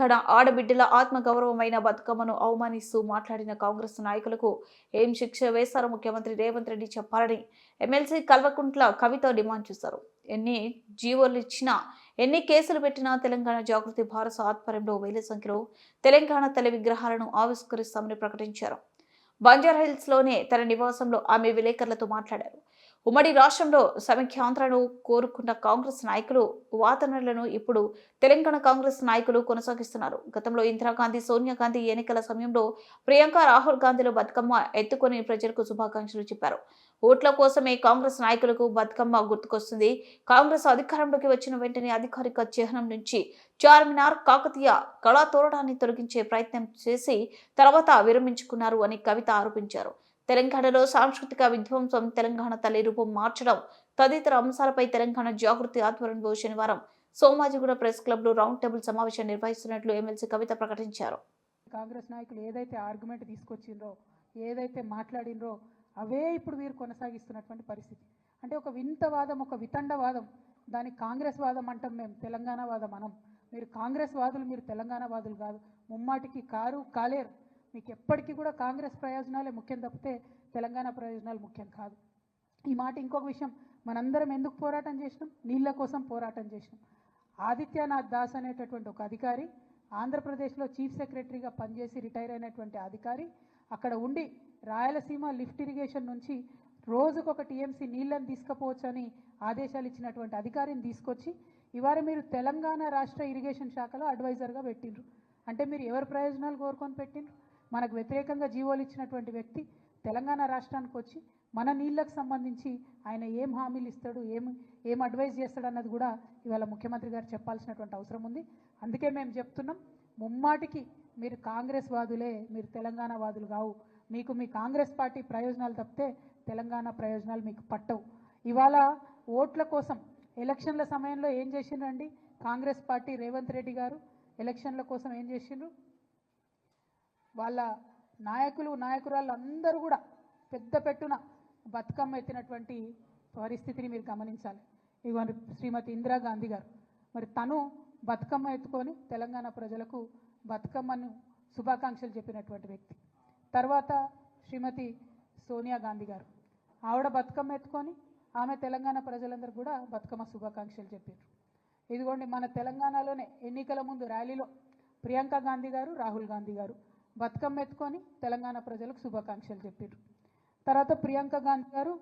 తెలంగాణ ఆడబిడ్డల ఆత్మగౌరవమైన బతుకమ్మను అవమానిస్తూ మాట్లాడిన కాంగ్రెస్ నాయకులకు ఏం శిక్ష వేస్తారో ముఖ్యమంత్రి రేవంత్ రెడ్డి చెప్పాలని ఎమ్మెల్సీ కల్వకుంట్ల కవిత డిమాండ్ చేశారు. ఎన్ని జీవోలు ఇచ్చినా, ఎన్ని కేసులు పెట్టినా తెలంగాణ జాగృతి భారత ఆధ్వర్యంలో వేల సంఖ్యలో తెలంగాణ తల్లి విగ్రహాలను ఆవిష్కరిస్తామని ప్రకటించారు. బంజారాహిల్స్లోనే తన నివాసంలో ఆమె విలేకరులతో మాట్లాడారు. ఉమ్మడి రాష్ట్రంలో సమైక్యాంధ్రను కోరుకున్న కాంగ్రెస్ నాయకులు వాదనలను ఇప్పుడు తెలంగాణ కాంగ్రెస్ నాయకులు కొనసాగిస్తున్నారు. గతంలో ఇందిరాగాంధీ, సోనియా గాంధీ ఎన్నికల సమయంలో ప్రియాంక, రాహుల్ గాంధీలు బతుకమ్మ ఎత్తుకొని ప్రజలకు శుభాకాంక్షలు చెప్పారు. ఓట్ల కోసమే కాంగ్రెస్ నాయకులకు బతుకమ్మ గుర్తుకొస్తుంది. కాంగ్రెస్ అధికారంలోకి వచ్చిన వెంటనే అధికారిక చిహ్నం నుంచి చార్మినార్, కాకతీయ కళాతోరణాన్ని తొలగించే ప్రయత్నం చేసి తర్వాత విరమించుకున్నారు అని కవిత ఆరోపించారు. తెలంగాణలో సాంస్కృతిక విధ్వంసం, తెలంగాణ తల్లి రూపం మార్చడం తదితర అంశాలపై తెలంగాణ జాగృతి ఆధ్వర్యంలో శనివారం సోమాజిగూడ ప్రెస్ క్లబ్లో రౌండ్ టేబుల్ సమావేశం నిర్వహిస్తున్నట్లు ఎమ్మెల్సీ కవిత ప్రకటించారు. కాంగ్రెస్ నాయకులు ఏదైతే ఆర్గ్యుమెంట్ తీసుకొచ్చిండ్రో, ఏదైతే మాట్లాడినరో అవే ఇప్పుడు వీరు కొనసాగిస్తున్నటువంటి పరిస్థితి. అంటే ఒక వింతవాదం, ఒక వితండవాదం. దానికి కాంగ్రెస్ వాదం అంటాం మేము, తెలంగాణ వాదం అనం. మీరు కాంగ్రెస్ వాదులు, మీరు తెలంగాణ వాదులు కాదు. ముమ్మాటికి కాలేరు. మీకు ఎప్పటికీ కూడా కాంగ్రెస్ ప్రయోజనాలే ముఖ్యం తప్పితే తెలంగాణ ప్రయోజనాలు ముఖ్యం కాదు. ఈ మాట ఇంకొక విషయం, మనందరం ఎందుకు పోరాటం చేసినాం? నీళ్ళ కోసం పోరాటం చేసినాం. ఆదిత్యనాథ్ దాస్ అనేటటువంటి ఒక అధికారి, ఆంధ్రప్రదేశ్లో చీఫ్ సెక్రటరీగా పనిచేసి రిటైర్ అయినటువంటి అధికారి, అక్కడ ఉండి రాయలసీమ లిఫ్ట్ ఇరిగేషన్ నుంచి రోజుకొక టీఎంసీ నీళ్ళని తీసుకుపోవచ్చని ఆదేశాలు ఇచ్చినటువంటి అధికారిని తీసుకొచ్చి ఇవాళ మీరు తెలంగాణ రాష్ట్ర ఇరిగేషన్ శాఖలో అడ్వైజర్గా పెట్టిండ్రు. అంటే మీరు ఎవరి ప్రయోజనాలు కోరుకొని పెట్టిండ్రు? మనకు వ్యతిరేకంగా జీవోలు ఇచ్చినటువంటి వ్యక్తి తెలంగాణ రాష్ట్రానికి వచ్చి మన నీళ్ళకు సంబంధించి ఆయన ఏం హామీలు ఇస్తాడు, ఏం అడ్వైజ్ చేస్తాడు అన్నది కూడా ఇవాళ ముఖ్యమంత్రి గారు చెప్పాల్సినటువంటి అవసరం ఉంది. అందుకే మేము చెప్తున్నాం, ముమ్మాటికి మీరు కాంగ్రెస్ వాదులే, మీరు తెలంగాణ వాదులు కావు. మీకు మీ కాంగ్రెస్ పార్టీ ప్రయోజనాలు తప్పితే తెలంగాణ ప్రయోజనాలు మీకు పట్టవు. ఇవాళ ఓట్ల కోసం ఎలక్షన్ల సమయంలో ఏం చేసిండ్రండి కాంగ్రెస్ పార్టీ? రేవంత్ రెడ్డి గారు ఎలక్షన్ల కోసం ఏం చేసిండ్రు? వాళ్ళ నాయకులు, నాయకురాళ్ళు అందరూ కూడా పెద్ద పెట్టున బతుకమ్మ ఎత్తినటువంటి పరిస్థితిని మీరు గమనించాలి. ఇవ్వండి శ్రీమతి ఇందిరాగాంధీ గారు, మరి తను బతుకమ్మ ఎత్తుకొని తెలంగాణ ప్రజలకు బతుకమ్మను శుభాకాంక్షలు చెప్పినటువంటి వ్యక్తి. తర్వాత శ్రీమతి సోనియా గాంధీ గారు, ఆవిడ బతుకమ్మ ఎత్తుకొని ఆమె తెలంగాణ ప్రజలందరూ కూడా బతుకమ్మ శుభాకాంక్షలు చెప్పారు. ఇదిగోండి మన తెలంగాణలోనే ఎన్నికల ముందు ర్యాలీలో ప్రియాంక గాంధీ గారు, రాహుల్ గాంధీ గారు బతుకమ్మ ఎత్తుకొని తెలంగాణ ప్రజలకు శుభాకాంక్షలు చెప్పారు. తర్వాత ప్రియాంక గాంధీ గారు